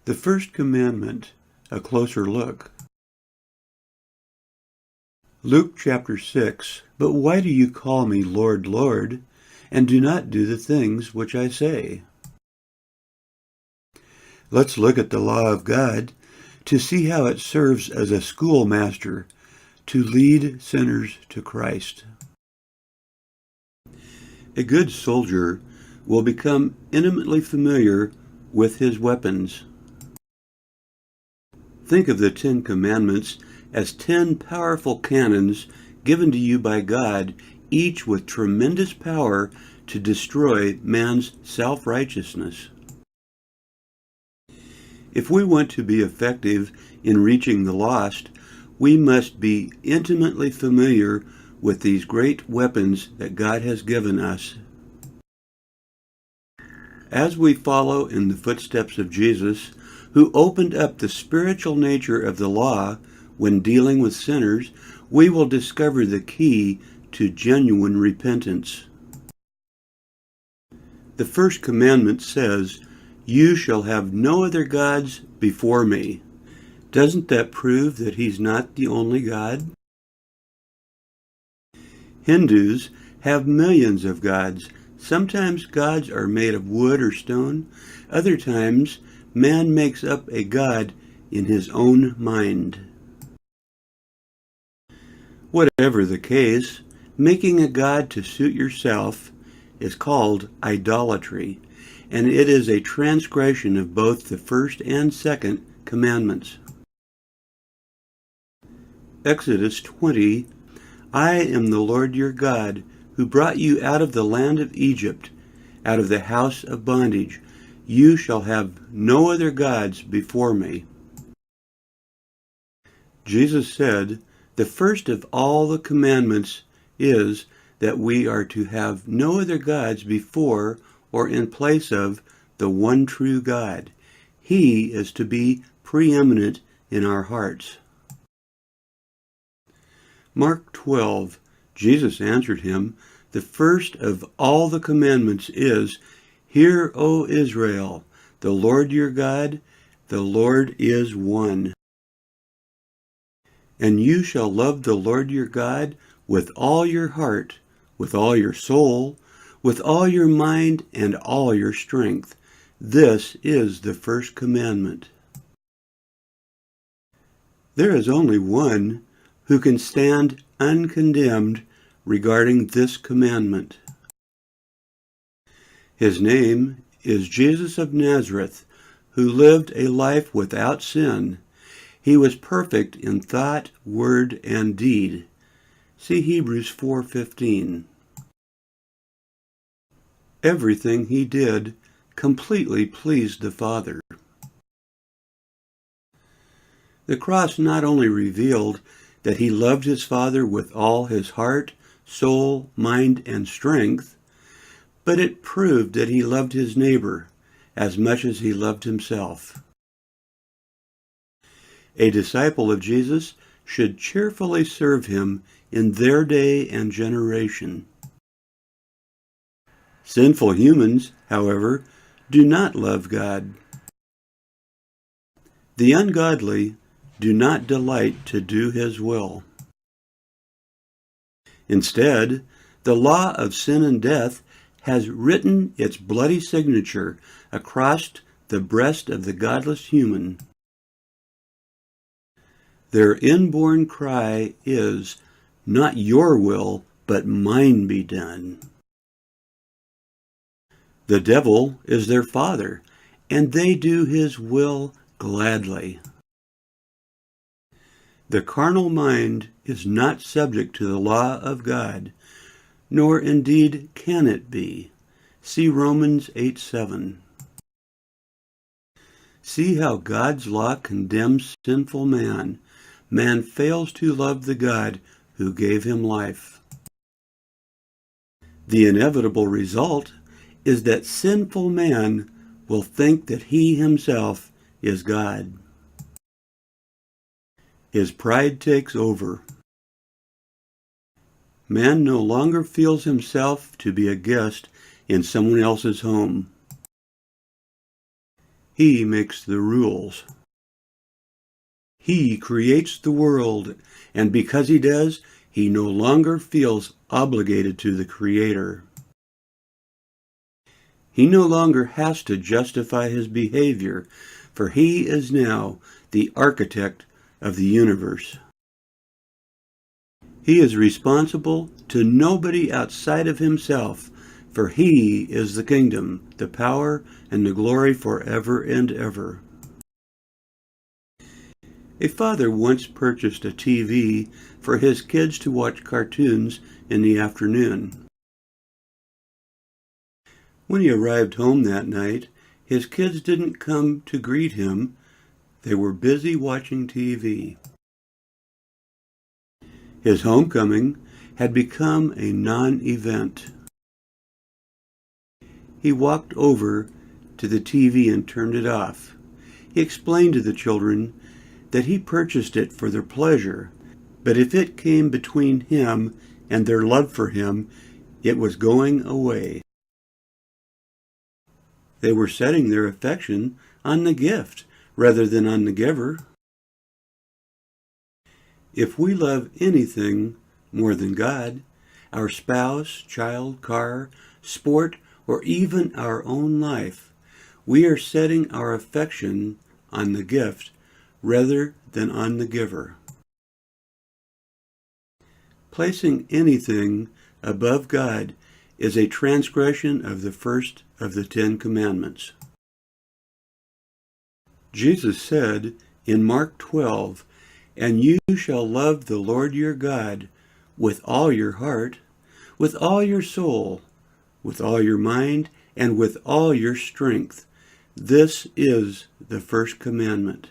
The first commandment, a closer look. Luke chapter 6, "But why do you call me Lord, Lord, and do not do the things which I say?" Let's look at the law of God to see how it serves as a schoolmaster to lead sinners to Christ. A good soldier will become intimately familiar with his weapons. Think of the 10 Commandments as 10 powerful cannons given to you by God, each with tremendous power to destroy man's self-righteousness. If we want to be effective in reaching the lost, we must be intimately familiar with these great weapons that God has given us. As we follow in the footsteps of Jesus, who opened up the spiritual nature of the law when dealing with sinners, we will discover the key to genuine repentance. The first commandment says, "You shall have no other gods before me." Doesn't that prove that He's not the only God? Hindus have millions of gods. Sometimes gods are made of wood or stone. Other times, man makes up a god in his own mind. Whatever the case, making a god to suit yourself is called idolatry, and it is a transgression of both the first and second commandments. Exodus 20, "I am the Lord your God, who brought you out of the land of Egypt, out of the house of bondage. You shall have no other gods before me." Jesus said, the first of all the commandments is that we are to have no other gods before or in place of the one true God. He is to be preeminent in our hearts. Mark 12, Jesus answered him, "The first of all the commandments is, 'Hear, O Israel, the Lord your God, the Lord is one. And you shall love the Lord your God with all your heart, with all your soul, with all your mind, and all your strength.' This is the first commandment." There is only one who can stand uncondemned regarding this commandment. His name is Jesus of Nazareth, who lived a life without sin. He was perfect in thought, word, and deed. See Hebrews 4:15. Everything he did completely pleased the Father. The cross not only revealed that he loved his Father with all his heart, soul, mind, and strength, but it proved that he loved his neighbor as much as he loved himself. A disciple of Jesus should cheerfully serve him in their day and generation. Sinful humans, however, do not love God. The ungodly do not delight to do His will. Instead, the law of sin and death has written its bloody signature across the breast of the godless human. Their inborn cry is, "Not your will, but mine be done." The devil is their father, and they do his will gladly. The carnal mind is not subject to the law of God, nor indeed can it be. See Romans 8:7. See how God's law condemns sinful man. Man fails to love the God who gave him life. The inevitable result is that sinful man will think that he himself is God. His pride takes over. Man no longer feels himself to be a guest in someone else's home. He makes the rules. He creates the world, and because he does, he no longer feels obligated to the Creator. He no longer has to justify his behavior, for he is now the architect of the universe. He is responsible to nobody outside of himself, for he is the kingdom, the power, and the glory forever and ever. A father once purchased a TV for his kids to watch cartoons in the afternoon. When he arrived home that night, his kids didn't come to greet him. They were busy watching TV. His homecoming had become a non-event. He walked over to the TV and turned it off. He explained to the children that he purchased it for their pleasure, but if it came between him and their love for him, it was going away. They were setting their affection on the gift rather than on the giver. If we love anything more than God, our spouse, child, car, sport, or even our own life, we are setting our affection on the gift rather than on the giver. Placing anything above God is a transgression of the first of the 10 Commandments. Jesus said in Mark 12, "And you shall love the Lord your God with all your heart, with all your soul, with all your mind, and with all your strength. This is the first commandment."